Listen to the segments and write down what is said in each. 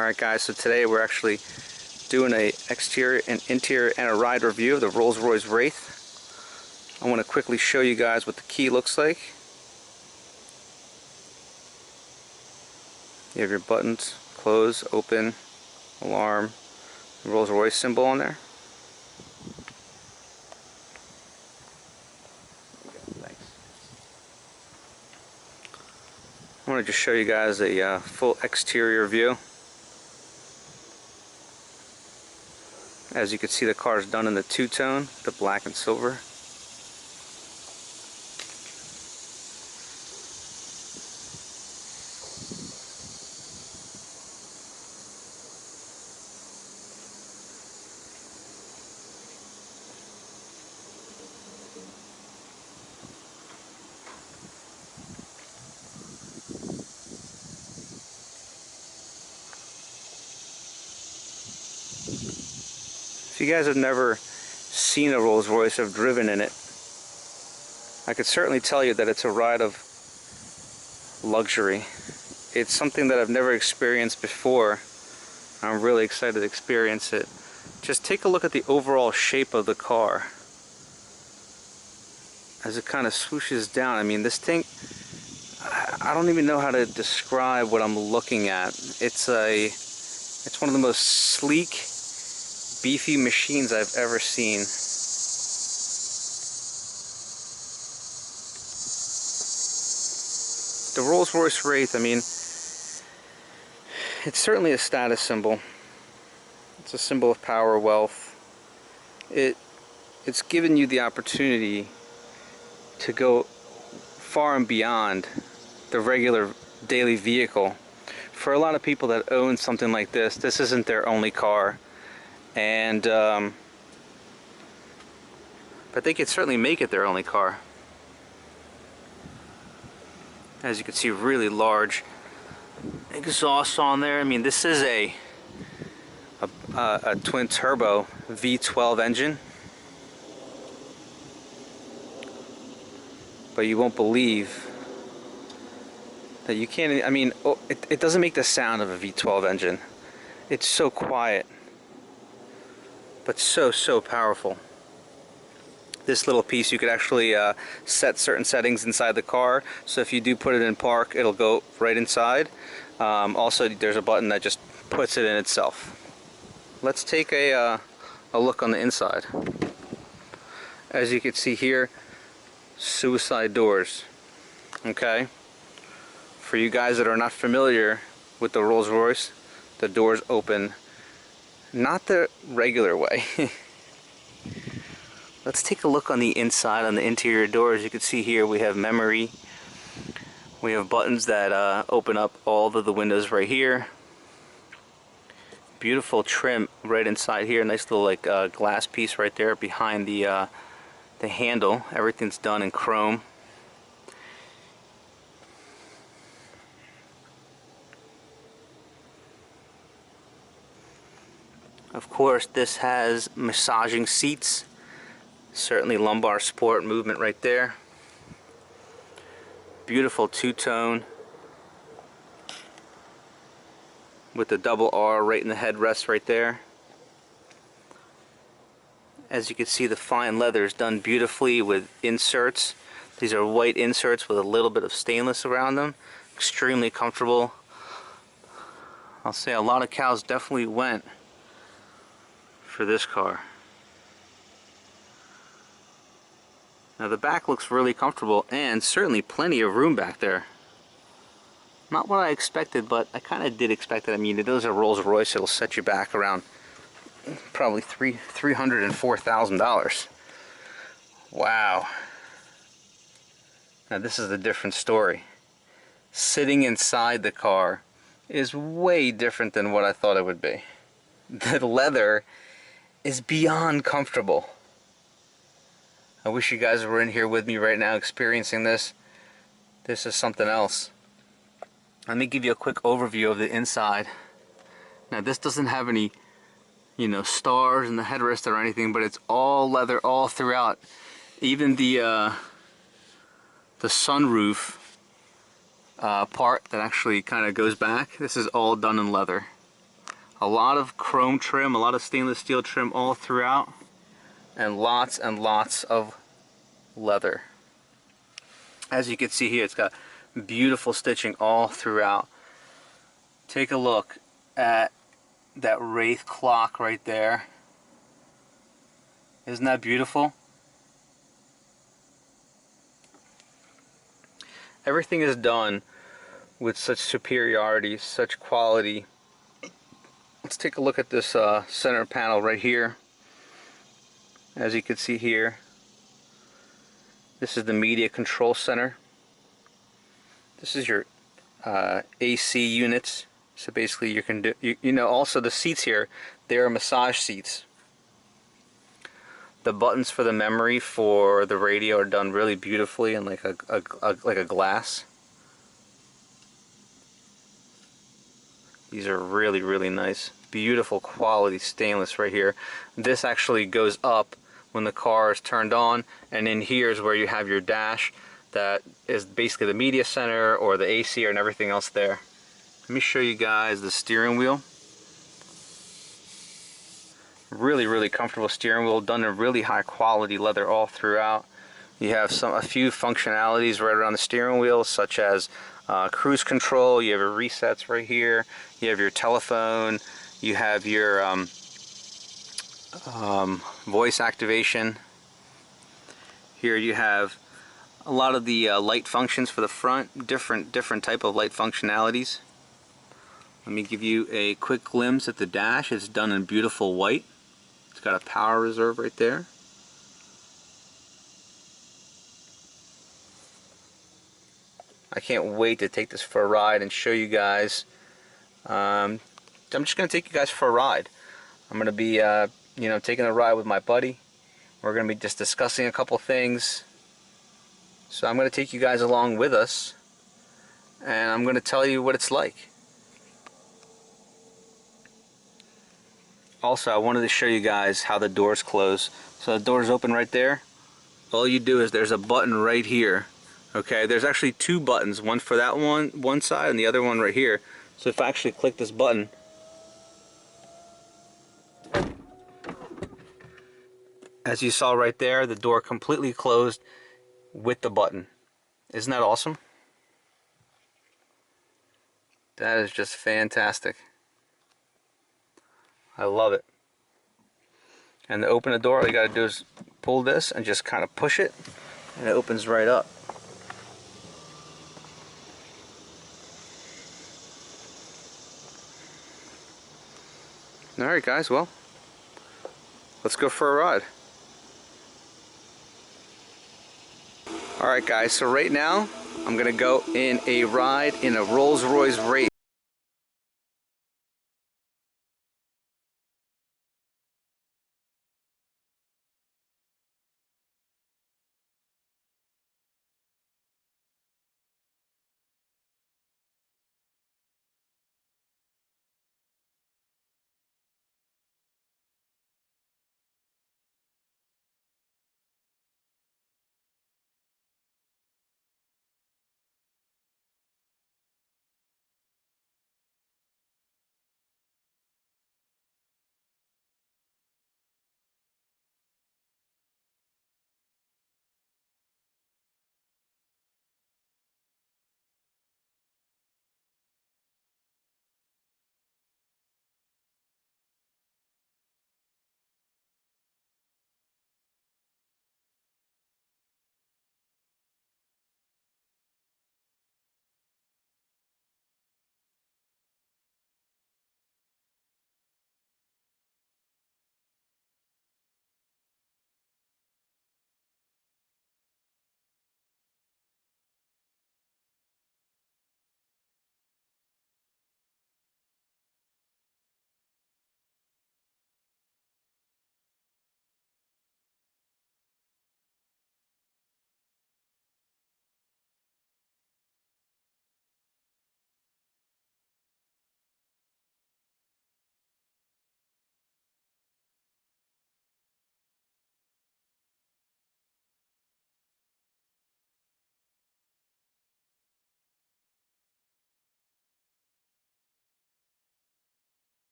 Alright guys, so today we're actually doing a exterior and interior and a ride review of the Royce Wraith. I want to quickly show you guys what the key looks like. You have your buttons, close, open, alarm, the Rolls-Royce symbol on there. Thanks. I want to just show you guys a full exterior view. As you can see, the car is done in the two-tone, the black and silver. If you guys have never seen a Rolls Royce or driven in it, I could certainly tell you that it's a ride of luxury. It's something that I've never experienced before. I'm really excited to experience it. Just take a look at the overall shape of the car as it kind of swooshes down. I mean, this thing, I don't even know how to describe what I'm looking at. It's one of the most sleek, beefy machines I've ever seen. The Rolls-Royce Wraith, I mean, it's certainly a status symbol. It's a symbol of power, wealth. It's given you the opportunity to go far and beyond the regular daily vehicle. For a lot of people that own something like this isn't their only car. And but they could certainly make it their only car. As you can see, really large exhaust on there. I mean, this is a twin turbo V12 engine, but you won't believe that you can't. I mean, it doesn't make the sound of a V12 engine. It's so quiet, but so powerful. This little piece, you could actually set certain settings inside the car, so if you do put it in park, it'll go right inside. Also, there's a button that just puts it in itself. Let's take a look on the inside. As you can see here, suicide doors. Okay, for you guys that are not familiar with the Rolls-Royce, the doors open not the regular way. Let's take a look on the inside, on the interior door. As you can see here, we have memory. We have buttons that open up all of the windows right here. Beautiful trim right inside here. Nice little like glass piece right there behind the handle. Everything's done in chrome. Of course, this has massaging seats. Certainly lumbar support movement right there. Beautiful two-tone with the double R right in the headrest right there. As you can see, the fine leather is done beautifully with inserts. These are white inserts with a little bit of stainless around them. Extremely comfortable. I'll say a lot of cows definitely went for this car. Now the back looks really comfortable, and certainly plenty of room back there. Not what I expected, but I kind of did expect it. I mean, it is a Rolls-Royce. It'll set you back around probably $304,000. Wow. Now this is a different story. Sitting inside the car is way different than what I thought it would be. The leather is beyond comfortable. I wish you guys were in here with me right now experiencing this. This is something else. Let me give you a quick overview of the inside. Now this doesn't have any, you know, stars in the headrest or anything, but it's all leather all throughout. Even the sunroof part that actually kind of goes back, this is all done in leather. A lot of chrome trim, a lot of stainless steel trim all throughout, and lots of leather. As you can see here, it's got beautiful stitching all throughout. Take a look at that Wraith clock right there. Isn't that beautiful? Everything is done with such superiority, such quality. Let's take a look at this center panel right here. As you can see here, this is the media control center. This is your AC units. So basically you can do, you know, also the seats here, they are massage seats. The buttons for the memory for the radio are done really beautifully and like a glass. These are really nice. Beautiful quality stainless right here. This actually goes up when the car is turned on, and in here is where you have your dash. That is basically the media center or the AC and everything else there. Let me show you guys the steering wheel. Really comfortable steering wheel, done in really high quality leather all throughout. You have a few functionalities right around the steering wheel, such as cruise control. You have your resets right here. You have your telephone. You have your voice activation. Here you have a lot of the light functions for the front, different type of light functionalities. Let me give you a quick glimpse at the dash. It's done in beautiful white. It's got a power reserve right there. I can't wait to take this for a ride and show you guys. I'm just going to take you guys for a ride. I'm going to be you know, taking a ride with my buddy. We're going to be just discussing a couple things. So I'm going to take you guys along with us, and I'm going to tell you what it's like. Also, I wanted to show you guys how the doors close. So the doors open right there. All you do is there's a button right here. Okay, there's actually two buttons, one for that one side and the other one right here. So if I actually click this button, as you saw right there, the door completely closed with the button. Isn't that awesome? That is just fantastic. I love it. And to open the door, all you gotta do is pull this and just kind of push it, and it opens right up. Alright guys, well, let's go for a ride. Alright guys, so right now I'm gonna go in a ride in a Royce Wraith.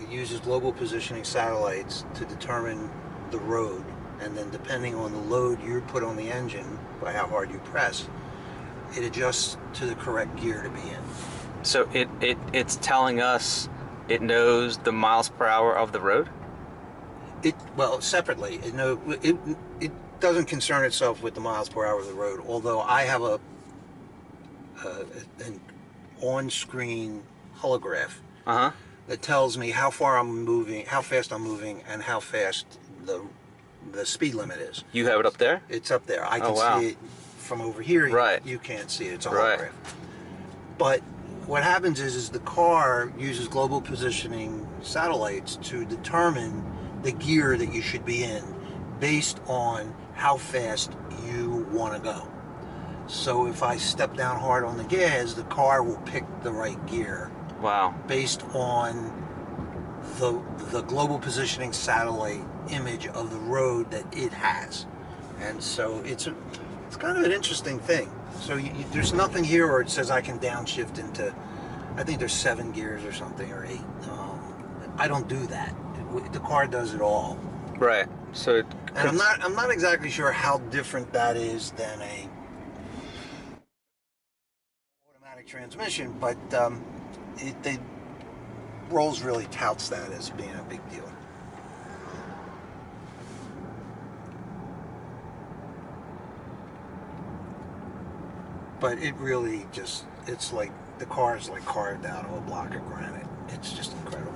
it uses global positioning satellites to determine the road, and then depending on the load you put on the engine by how hard you press, it adjusts to the correct gear to be in. So it's telling us it knows the miles per hour of the road? Well, separately. It doesn't concern itself with the miles per hour of the road, although I have an on-screen holograph that tells me how far I'm moving, how fast I'm moving, and how fast the speed limit is. You have it up there? It's up there. I can see it from over here. Right. You can't see it. It's a holograph. But what happens is the car uses global positioning satellites to determine the gear that you should be in based on how fast you want to go. So if I step down hard on the gas, the car will pick the right gear. Wow. Based on the global positioning satellite image of the road that it has. And so it's kind of an interesting thing. So there's nothing here where it says I can downshift into, I think there's 7 gears or something, or 8. I don't do that. The car does it all. Right. So and I'm not exactly sure how different that is than a automatic transmission, but Rolls really touts that as being a big deal. But it really just, it's like the car is like carved out of a block of granite. It's just incredible.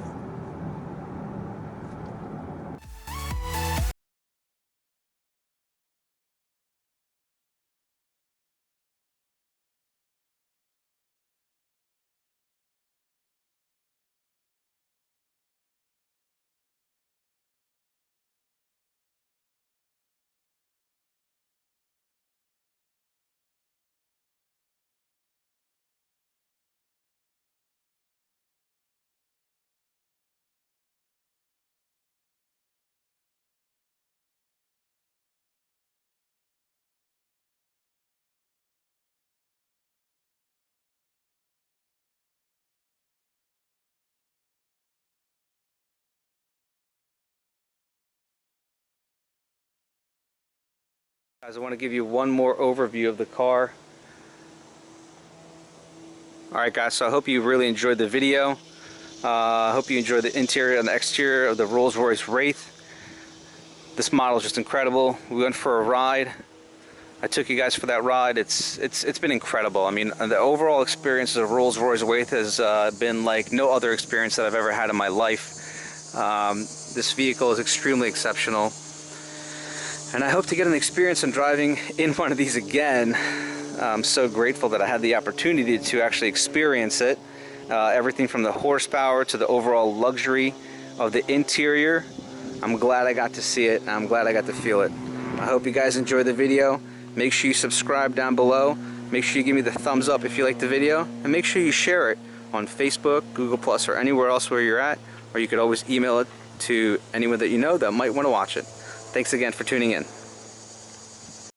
Guys, I want to give you one more overview of the car. Alright guys, so I hope you really enjoyed the video. I hope you enjoyed the interior and the exterior of the Rolls-Royce Wraith. This model is just incredible. We went for a ride. I took you guys for that ride. It's been incredible. I mean, the overall experience of Rolls-Royce Wraith has been like no other experience that I've ever had in my life. This vehicle is extremely exceptional. And I hope to get an experience in driving in one of these again. I'm so grateful that I had the opportunity to actually experience it. Everything from the horsepower to the overall luxury of the interior. I'm glad I got to see it, and I'm glad I got to feel it. I hope you guys enjoyed the video. Make sure you subscribe down below. Make sure you give me the thumbs up if you like the video. And make sure you share it on Facebook, Google+, or anywhere else where you're at. Or you could always email it to anyone that you know that might want to watch it. Thanks again for tuning in.